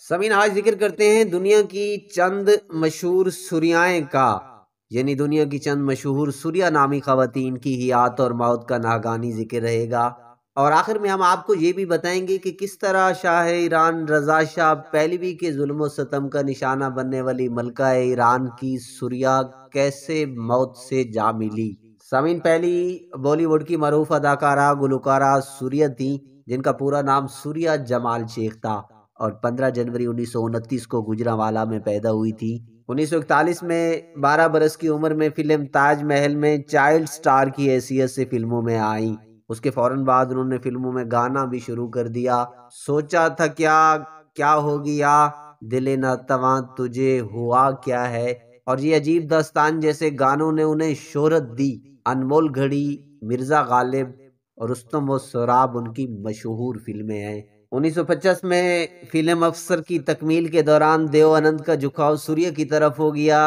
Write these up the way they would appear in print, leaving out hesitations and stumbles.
سمین آج ذکر کرتے ہیں دنیا کی چند مشہور سریائیں کا، یعنی دنیا کی چند مشہور سریا نامی خواتین کی حیات اور موت کا ناگہانی ذکر رہے گا، اور آخر میں ہم آپ کو یہ بھی بتائیں گے کہ کس طرح شاہ ایران رضا شاہ پہلوی کے ظلم و ستم کا نشانہ بننے والی ملکہ ایران کی سریا کیسے موت سے جا ملی۔ سامعین، پہلی بالی ووڈ کی معروف اداکارہ گلوکارہ سوریا تھیں، جن کا پورا نام سوریا جمال شیخ تھا اور 15 جنوری 1929 کو گوجرانوالہ میں پیدا ہوئی تھی۔ 1941 میں 12 برس کی عمر میں فلم تاج محل میں چائلڈ سٹار کی حیثیت سے فلموں میں آئیں۔ اس کے فوراً بعد انہوں نے فلموں میں گانا بھی شروع کر دیا۔ سوچا تھا کیا ہو گیا، دل ناتواں تجھے ہوا کیا ہے، اور یہ عجیب داستان جیسے گانوں نے انہیں شہرت دی۔ انمول گھڑی، مرزا غالب اور رستم و سراب ان کی مشہور فلمیں ہیں۔ 1950 میں فلم افسر کی تکمیل کے دوران دیو آنند کا جھکاؤ سوریا کی طرف ہو گیا۔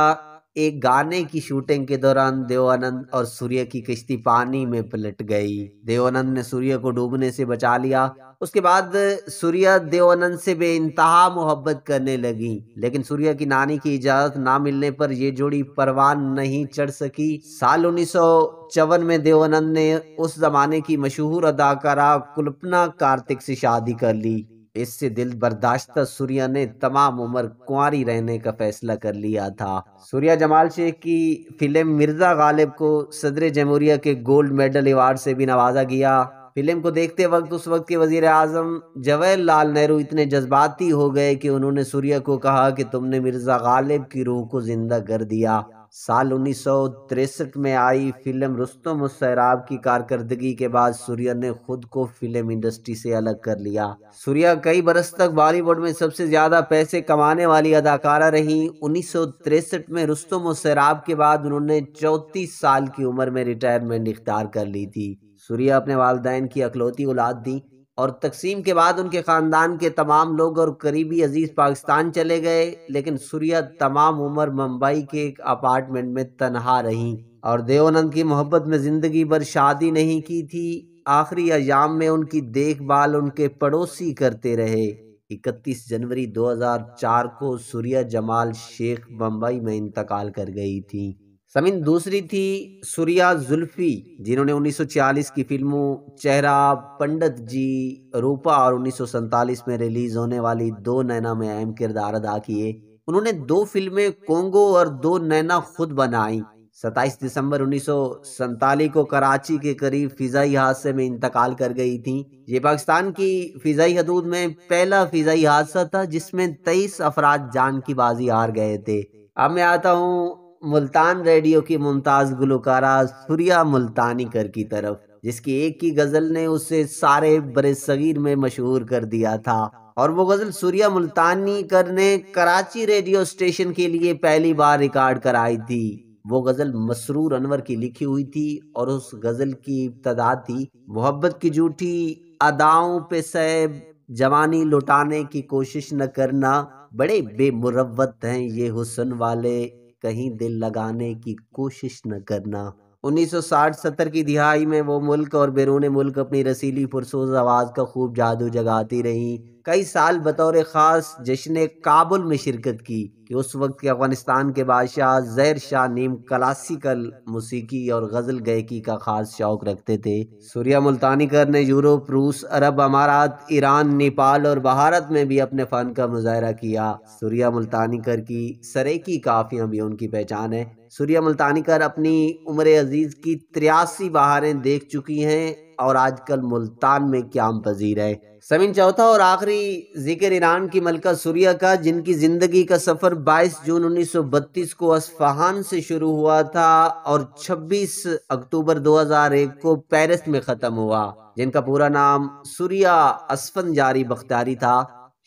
ایک گانے کی شوٹنگ کے دوران دیو آنند اور سوریا کی کشتی پانی میں پلٹ گئی۔ دیو آنند نے سوریا کو ڈوبنے سے بچا لیا۔ اس کے بعد سوریا دیو آنند سے بے انتہا محبت کرنے لگی، لیکن سوریا کی نانی کی اجازت نہ ملنے پر یہ جوڑی پروان نہیں چڑھ سکی۔ سال 1954 میں دیو آنند نے اس زمانے کی مشہور اداکارہ کلپنا کارتک سے شادی کر لی۔ اس سے دل برداشتہ سوریا نے تمام عمر کنواری رہنے کا فیصلہ کر لیا تھا۔ سوریا جمال شیخ کی فلم مرزا غالب کو صدر جمہوریہ کے گولڈ میڈل ایوارڈ سے بھی نوازا گیا۔ فلم کو دیکھتے وقت اس وقت کے وزیر اعظم جواہر لال نہرو اتنے جذباتی ہو گئے کہ انہوں نے سوریا کو کہا کہ تم نے مرزا غالب کی روح کو زندہ کر دیا۔ سال 1963 میں آئی فلم رستم و سراب کی کارکردگی کے بعد سوریا نے خود کو فلم انڈسٹری سے الگ کر لیا۔ سوریا کئی برس تک بالی ووڈ میں سب سے زیادہ پیسے کمانے والی اداکارہ رہیں۔ 1963 میں رستم و سراب کے بعد انہوں نے 34 سال کی عمر میں ریٹائرمنٹ اختیار کر لی تھی۔ سوریا اپنے والدین کی اکلوتی اولاد تھی، اور تقسیم کے بعد ان کے خاندان کے تمام لوگ اور قریبی عزیز پاکستان چلے گئے، لیکن سوریا تمام عمر ممبئی کے ایک اپارٹمنٹ میں تنہا رہیں اور دیو آنند کی محبت میں زندگی بھر شادی نہیں کی تھی۔ آخری ایام میں ان کی دیکھ بھال ان کے پڑوسی کرتے رہے۔ 31 جنوری 2004 کو سوریا جمال شیخ ممبئی میں انتقال کر گئی تھی۔ سمین، دوسری تھی سوریا زلفی، جنہوں نے 1946 کی فلموں چہرہ، پنڈت جی، روپا اور 1947 میں ریلیز ہونے والی دو نینا میں اہم کردار ادا کیے۔ انہوں نے 2 فلمیں کونگو اور 2 نینا خود بنائیں۔ 27 دسمبر 1947 کو کراچی کے قریب فضائی حادثے میں انتقال کر گئی تھیں۔ یہ پاکستان کی فضائی حدود میں پہلا فضائی حادثہ تھا جس میں 23 افراد جان کی بازی ہار گئے تھے۔ اب میں آتا ہوں ملتان ریڈیو کی ممتاز گلوکارہ سوریا ملتانی کر کی طرف، جس کی ایک کی غزل نے اسے سارے برِ صغیر میں مشہور کر دیا تھا، اور وہ غزل سوریا ملتانی کر نے کراچی ریڈیو اسٹیشن کے لیے پہلی بار ریکارڈ کرائی تھی۔ وہ غزل مسرور انور کی لکھی ہوئی تھی، اور اس غزل کی ابتدا تھی: محبت کی جھوٹی اداؤں پہ صعب جوانی لٹانے کی کوشش نہ کرنا، بڑے بے مروت ہیں یہ حسن والے، کہیں دل لگانے کی کوشش نہ کرنا۔ 1960-70 کی دہائی میں وہ ملک اور بیرون ملک اپنی رسیلی پرسوز آواز کا خوب جادو جگاتی رہیں۔ کئی سال بطور خاص جشن کابل میں شرکت کی کہ اس وقت کے افغانستان کے بادشاہ ظاہر شاہ نیم کلاسیکل موسیقی اور غزل گائیکی کا خاص شوق رکھتے تھے۔ سوریا ملتانی کر نے یورپ، روس، عرب امارات، ایران، نیپال اور بھارت میں بھی اپنے فن کا مظاہرہ کیا۔ سوریا ملتانی کر کی سریکی کافیاں بھی ان کی پہچان ہے۔ سوریا ملتانی کر اپنی عمر عزیز کی 83 بہاریں دیکھ چکی ہیں اور آج کل ملتان میں قیام پذیر ہے۔ سمین، چوتھا اور آخری ذکر ایران کی ملکہ سوریا کا، جن کی زندگی کا سفر 22 جون 1932 کو اصفہان سے شروع ہوا تھا اور 26 اکتوبر 2001 کو پیرس میں ختم ہوا، جن کا پورا نام سوریا اسفندیاری بختیاری تھا۔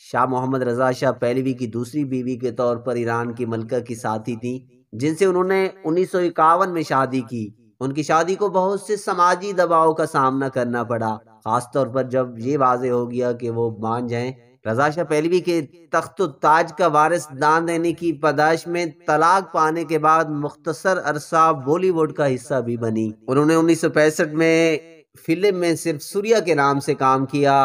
شاہ محمد رضا شاہ پہلوی کی دوسری بیوی کے طور پر ایران کی ملکہ کی ساتھی تھیں، جن سے انہوں نے 1951 میں شادی کی۔ ان کی شادی کو بہت سے سماجی دباؤ کا سامنا کرنا پڑا، خاص طور پر جب یہ واضح ہو گیا کہ وہ بانجھ ہیں۔ رضا شاہ پہلوی کے تخت و تاج کا وارث دان دینے کی پاداش میں طلاق پانے کے بعد مختصر عرصہ بالی ووڈ کا حصہ بھی بنی۔ انہوں نے 1965 میں فلم میں صرف سوریا کے نام سے کام کیا۔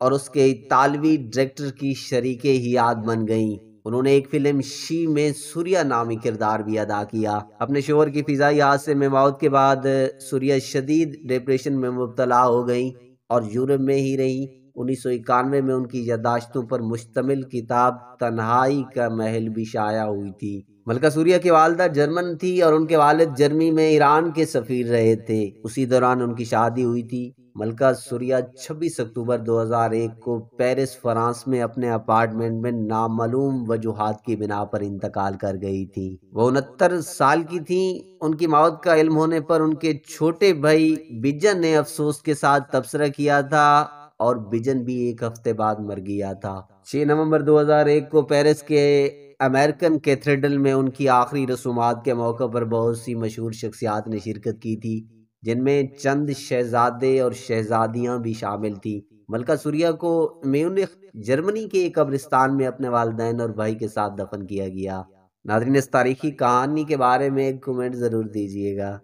اور اس کے اطالوی ڈائریکٹر کی شریک حیات بن گئیں۔ انہوں نے ایک فلم شی میں سوریا نامی کردار بھی ادا کیا۔ اپنے شوہر کی فضائی حادثے میں موت کے بعد سوریا شدید ڈپریشن میں مبتلا ہو گئیں اور یورپ میں ہی رہیں۔ 1991 میں ان کی یادداشتوں پر مشتمل کتاب تنہائی کا محل بھی شائع ہوئی تھی۔ ملکہ سوریا کی والدہ جرمن تھی اور ان کے والد جرمنی میں ایران کے سفیر رہے تھے۔ اسی دوران ان کی شادی ہوئی تھی۔ ملکہ سوریا 26 اکتوبر 2001 کو پیرس فرانس میں اپنے اپارٹمنٹ میں نامعلوم وجوہات کی بنا پر انتقال کر گئی تھی۔ وہ 69 سال کی تھیں۔ ان کی موت کا علم ہونے پر ان کے چھوٹے بھائی بجن نے افسوس کے ساتھ تبصرہ کیا تھا اور بجن بھی ایک ہفتے بعد مر گیا تھا۔ 6 نومبر 2001 کو پیرس کے امریکن کیتھیڈرل میں ان کی آخری رسومات کے موقع پر بہت سی مشہور شخصیات نے شرکت کی تھی، جن میں چند شہزادے اور شہزادیاں بھی شامل تھیں۔ ملکہ سوریا کو میونخ جرمنی کے ایک قبرستان میں اپنے والدین اور بھائی کے ساتھ دفن کیا گیا۔ ناظرین، اس تاریخی کہانی کے بارے میں ایک کمنٹ ضرور دیجیے گا۔